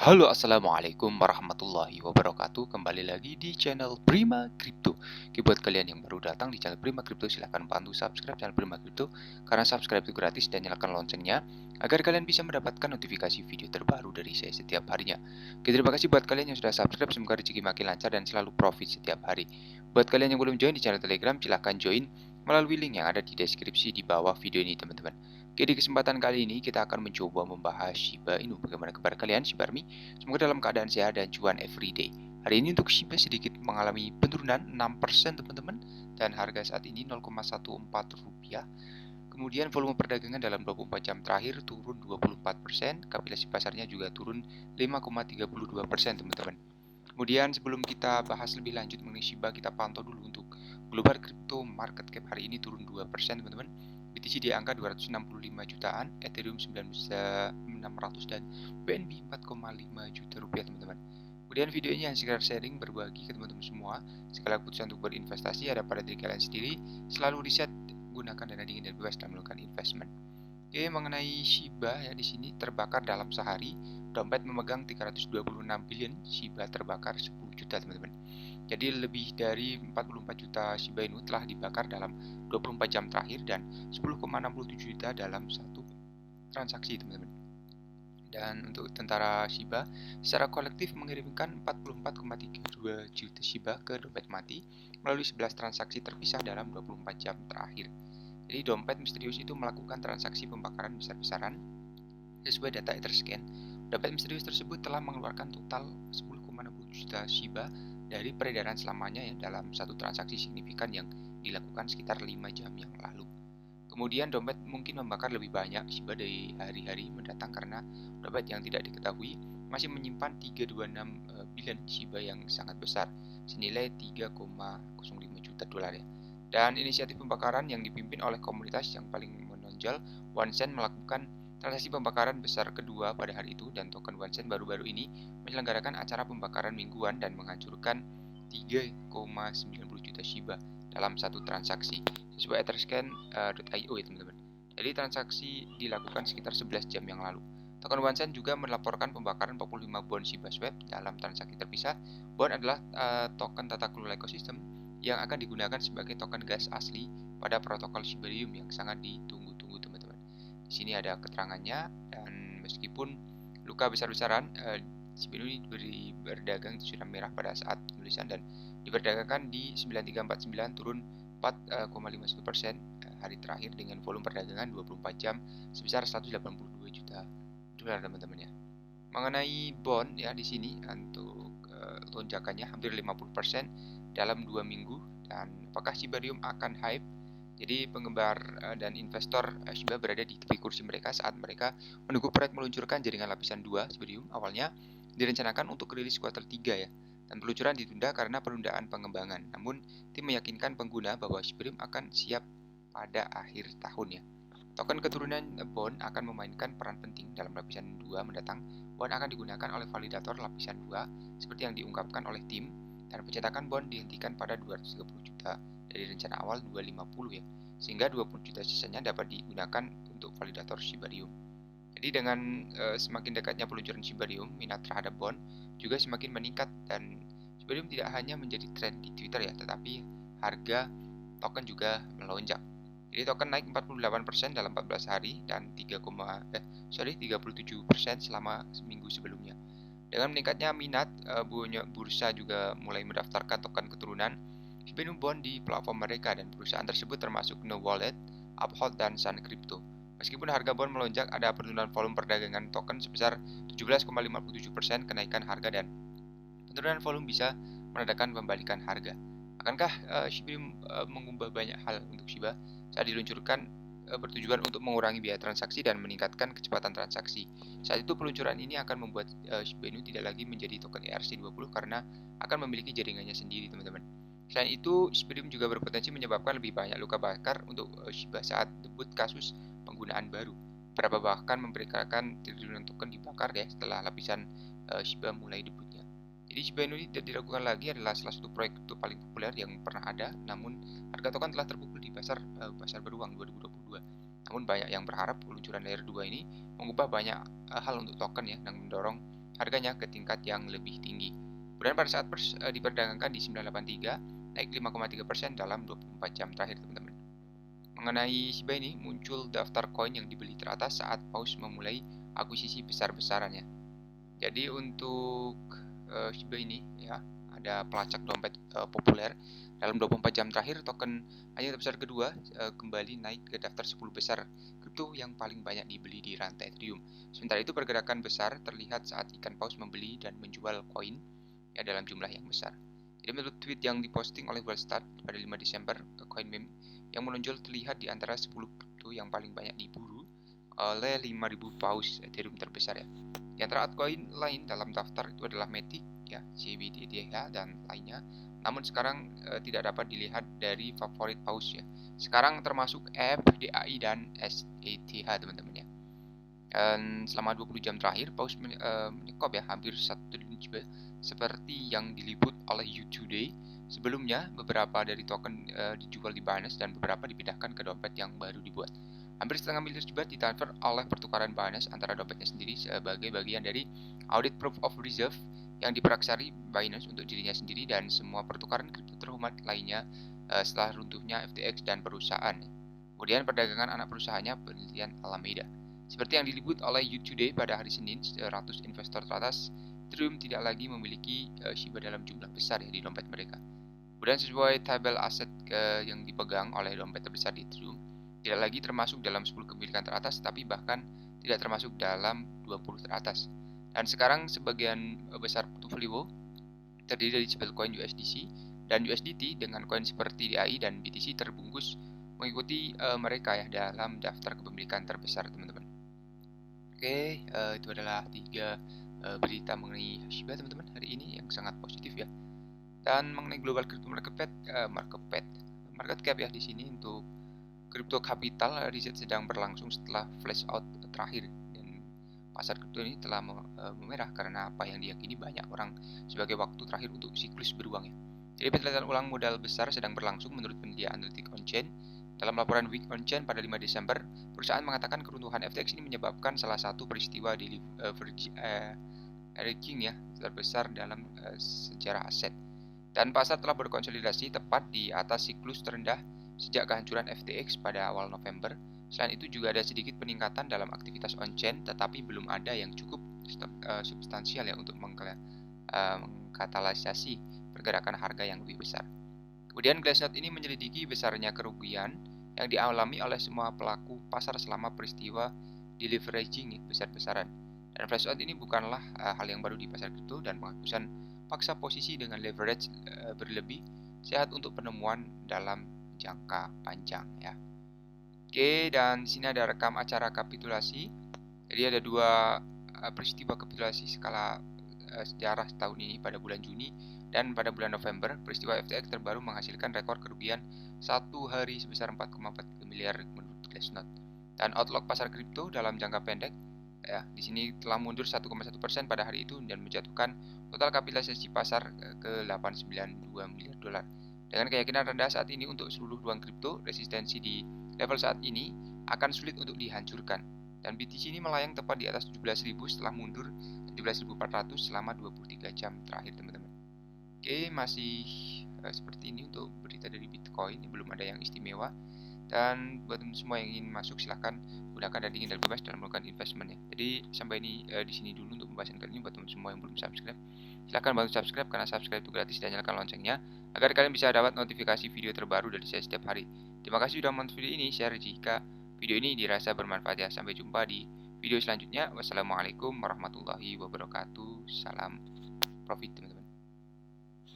Halo, assalamualaikum warahmatullahi wabarakatuh. Kembali lagi di channel Prima Crypto. Oke, buat kalian yang baru datang di channel Prima Crypto, silahkan bantu subscribe channel Prima Crypto karena subscribe itu gratis dan nyalakan loncengnya agar kalian bisa mendapatkan notifikasi video terbaru dari saya setiap harinya. Oke, terima kasih buat kalian yang sudah subscribe. Semoga rezeki makin lancar dan selalu profit setiap hari. Buat kalian yang belum join di channel Telegram, silahkan join melalui link yang ada di deskripsi di bawah video ini, teman-teman. Oke, di kesempatan kali ini kita akan mencoba membahas Shiba Inu. Bagaimana kabar kalian, Shiba Army? Semoga dalam keadaan sehat dan cuan everyday. Hari ini untuk Shiba sedikit mengalami penurunan 6% teman-teman, dan harga saat ini 0,14 rupiah. Kemudian volume perdagangan dalam 24 jam terakhir turun 24%, kapitalisasi pasarnya juga turun 5,32% teman-teman. Kemudian sebelum kita bahas lebih lanjut mengenai Shiba, kita pantau dulu untuk global crypto market cap hari ini turun 2% teman-teman. BTC di angka 265 jutaan, Ethereum 9.600 dan BNB 4,5 juta rupiah teman-teman. Kemudian video ini hanya sekedar sharing berbagi ke teman-teman semua. Segala keputusan untuk berinvestasi ada pada diri kalian sendiri. Selalu riset, gunakan dana dingin dan bebas dalam melakukan investment. Oke, mengenai Shiba ya, di sini terbakar dalam sehari. Dompet memegang 326 billion, Shiba terbakar 10 juta teman-teman. Jadi lebih dari 44 juta Shiba Inu telah dibakar dalam 24 jam terakhir dan 10,67 juta dalam satu transaksi teman-teman. Dan untuk tentara Shiba secara kolektif mengirimkan 44,32 juta Shiba ke dompet mati melalui 11 transaksi terpisah dalam 24 jam terakhir. Jadi dompet misterius itu melakukan transaksi pembakaran besar-besaran sesuai data Etherscan. Dompet misterius tersebut telah mengeluarkan total 10,60 juta Shiba dari peredaran selamanya ya, dalam satu transaksi signifikan yang dilakukan sekitar 5 jam yang lalu. Kemudian dompet mungkin membakar lebih banyak Shiba dari hari-hari mendatang karena dompet yang tidak diketahui masih menyimpan 326 billion Shiba yang sangat besar, senilai 3,05 juta dolar ya. Dan inisiatif pembakaran yang dipimpin oleh komunitas yang paling menonjol, OneCent, melakukan transaksi pembakaran besar kedua pada hari itu, dan token OneCent baru-baru ini menyelenggarakan acara pembakaran mingguan dan menghancurkan 3,90 juta Shiba dalam satu transaksi sesuai etherscan.io ya teman-teman. Jadi transaksi dilakukan sekitar 11 jam yang lalu. Token OneCent juga melaporkan pembakaran 45 bond Shiba Swap dalam transaksi terpisah. Bond adalah token tata kelola ekosistem yang akan digunakan sebagai token gas asli pada protokol Shibarium yang sangat ditunggu-tunggu teman-teman. Di sini ada keterangannya, dan meskipun luka besar-besaran, Shiba ini berdagang di zona merah pada saat penulisan dan diperdagangkan di 9349 turun 4,51% hari terakhir dengan volume perdagangan 24 jam sebesar 182 juta dolar teman-teman ya. Mengenai bond ya, di sini untuk lonjakannya hampir 50% dalam 2 minggu. Dan apakah Shibarium akan hype? Jadi penggemar dan investor Shiba berada di tepi kursi mereka saat mereka menunggu proyek meluncurkan jaringan lapisan 2 Shibarium. Awalnya direncanakan untuk rilis kuartal 3 ya, dan peluncuran ditunda karena penundaan pengembangan. Namun tim meyakinkan pengguna bahwa Shibarium akan siap pada akhir tahun ya. Token keturunan Bond akan memainkan peran penting dalam lapisan 2 mendatang. Bond akan digunakan oleh validator lapisan 2 seperti yang diungkapkan oleh tim, dan pencetakan Bond dihentikan pada 230 juta dari rencana awal 250 ya, sehingga 20 juta sisanya dapat digunakan untuk validator Shibarium. Jadi dengan semakin dekatnya peluncuran Shibarium, minat terhadap Bond juga semakin meningkat, dan Shibarium tidak hanya menjadi tren di Twitter ya, tetapi harga token juga melonjak. Jadi token naik 48% dalam 14 hari dan 37% selama seminggu sebelumnya. Dengan meningkatnya minat, bursa juga mulai mendaftarkan token keturunan Shibarium Bond di platform mereka, dan perusahaan tersebut termasuk No Wallet, Uphold, dan Sun Crypto. Meskipun harga bond melonjak, ada penurunan volume perdagangan token sebesar 17,57%. Kenaikan harga dan penurunan volume bisa menandakan pembalikan harga. Akankah Shibarium mengubah banyak hal untuk Shiba? Saat diluncurkan bertujuan untuk mengurangi biaya transaksi dan meningkatkan kecepatan transaksi. Saat itu peluncuran ini akan membuat Shiba Inu tidak lagi menjadi token ERC20 karena akan memiliki jaringannya sendiri teman-teman. Selain itu, Shibarium juga berpotensi menyebabkan lebih banyak luka bakar untuk Shiba saat debut kasus penggunaan baru. Beberapa bahkan memperkirakan triliunan token dibakar ya setelah lapisan Shiba mulai debutnya. Jadi Shiba Inu tidak diragukan lagi adalah salah satu proyek kripto paling populer yang pernah ada, namun harga token telah terpukul di pasar beruang 2022. Namun banyak yang berharap peluncuran layer 2 ini mengubah banyak hal untuk token ya, dan mendorong harganya ke tingkat yang lebih tinggi. Kemudian pada saat diperdagangkan di 983, naik 5,3% dalam 24 jam terakhir, teman-teman. Mengenai Shiba ini, muncul daftar koin yang dibeli teratas saat Paus memulai akuisisi besar-besarannya. Jadi untuk Shiba ini ya, ada pelacak dompet populer. Dalam 24 jam terakhir, token hanya terbesar kedua kembali naik ke daftar 10 besar kripto yang paling banyak dibeli di rantai Ethereum. Sementara itu pergerakan besar terlihat saat ikan paus membeli dan menjual koin ya dalam jumlah yang besar. Jadi menurut tweet yang diposting oleh Wallstart pada 5 Desember, koin meme yang menonjol terlihat di antara 10 kripto yang paling banyak diburu oleh 5.000 paus Ethereum terbesar ya. Di antara altcoin lain dalam daftar itu adalah Matic, ya, CBDTH dan lainnya. Namun sekarang tidak dapat dilihat dari favorit paus ya. Sekarang termasuk FDAI dan SETH, teman-teman ya. Dan selama 20 jam terakhir paus menyekop ya hampir 1 triliun Shiba seperti yang diliput oleh You Today. Sebelumnya beberapa dari token dijual di Binance dan beberapa dipindahkan ke dompet yang baru dibuat. Hampir setengah miliar Shiba ditransfer oleh pertukaran Binance antara dompetnya sendiri sebagai bagian dari audit proof of reserve yang diperaksari Binance untuk dirinya sendiri dan semua pertukaran kripto terhormat lainnya setelah runtuhnya FTX dan perusahaan. Kemudian perdagangan anak perusahaannya penelitian Alameda. Seperti yang diliput oleh You Today pada hari Senin, 100 investor teratas Ethereum tidak lagi memiliki Shiba dalam jumlah besar ya di dompet mereka. Kemudian sesuai tabel aset yang dipegang oleh dompet terbesar di Ethereum, tidak lagi termasuk dalam 10 kepemilikan teratas, tapi bahkan tidak termasuk dalam 20 teratas. Dan sekarang sebagian besar portfolio terdiri dari stablecoin USDC dan USDT dengan koin seperti DAI dan BTC terbungkus mengikuti mereka ya dalam daftar kepemilikan terbesar, teman-teman. Oke, itu adalah 3 berita mengenai Shiba, teman-teman, hari ini yang sangat positif ya. Dan mengenai global crypto market cap ya, di sini untuk crypto capital riset sedang berlangsung setelah flash out terakhir dan pasar kripto ini telah memerah karena apa yang diyakini banyak orang sebagai waktu terakhir untuk siklus beruang ya. Jadi penelitian ulang modal besar sedang berlangsung menurut penelitian analitik on-chain. Dalam laporan Week on-Chain pada 5 Desember, perusahaan mengatakan keruntuhan FTX ini menyebabkan salah satu peristiwa deleveraging ya terbesar dalam sejarah aset. Dan pasar telah berkonsolidasi tepat di atas siklus terendah sejak kehancuran FTX pada awal November. Selain itu juga ada sedikit peningkatan dalam aktivitas on-chain, tetapi belum ada yang cukup substansial ya untuk mengkatalisasi pergerakan harga yang lebih besar. Kemudian Glassnode ini menyelidiki besarnya kerugian yang dialami oleh semua pelaku pasar selama peristiwa deleveraging besar-besaran. Dan flashout ini bukanlah hal yang baru di pasar kripto, dan penghapusan paksa posisi dengan leverage berlebih sehat untuk penemuan dalam jangka panjang ya. Oke, dan di sini ada rekam acara kapitulasi. Jadi ada 2 peristiwa kapitulasi skala sejarah tahun ini pada bulan Juni dan pada bulan November. Peristiwa FTX terbaru menghasilkan rekor kerugian 1 hari sebesar 4,4 miliar menurut Glassnode. Dan outlook pasar kripto dalam jangka pendek ya, di sini telah mundur 1,1% pada hari itu dan menjatuhkan total kapitalisasi pasar ke 892 miliar dolar. Dengan keyakinan rendah saat ini untuk seluruh ruang kripto, resistensi di level saat ini akan sulit untuk dihancurkan. Dan BTC ini melayang tepat di atas 17.000 setelah mundur 17.400 selama 23 jam terakhir, teman-teman. Oke, masih seperti ini untuk berita dari Bitcoin, belum ada yang istimewa. Dan buat teman semua yang ingin masuk, silahkan gunakan dana dan bebas dalam melakukan investment ya. Jadi sampai ini di sini dulu untuk pembahasan kali ini. Buat teman semua yang belum subscribe, silahkan bantu subscribe karena subscribe itu gratis, dan nyalakan loncengnya agar kalian bisa dapat notifikasi video terbaru dari saya setiap hari. Terima kasih sudah menonton video ini. Share jika video ini dirasa bermanfaat ya. Sampai jumpa di video selanjutnya. Wassalamualaikum warahmatullahi wabarakatuh. Salam profit, teman-teman.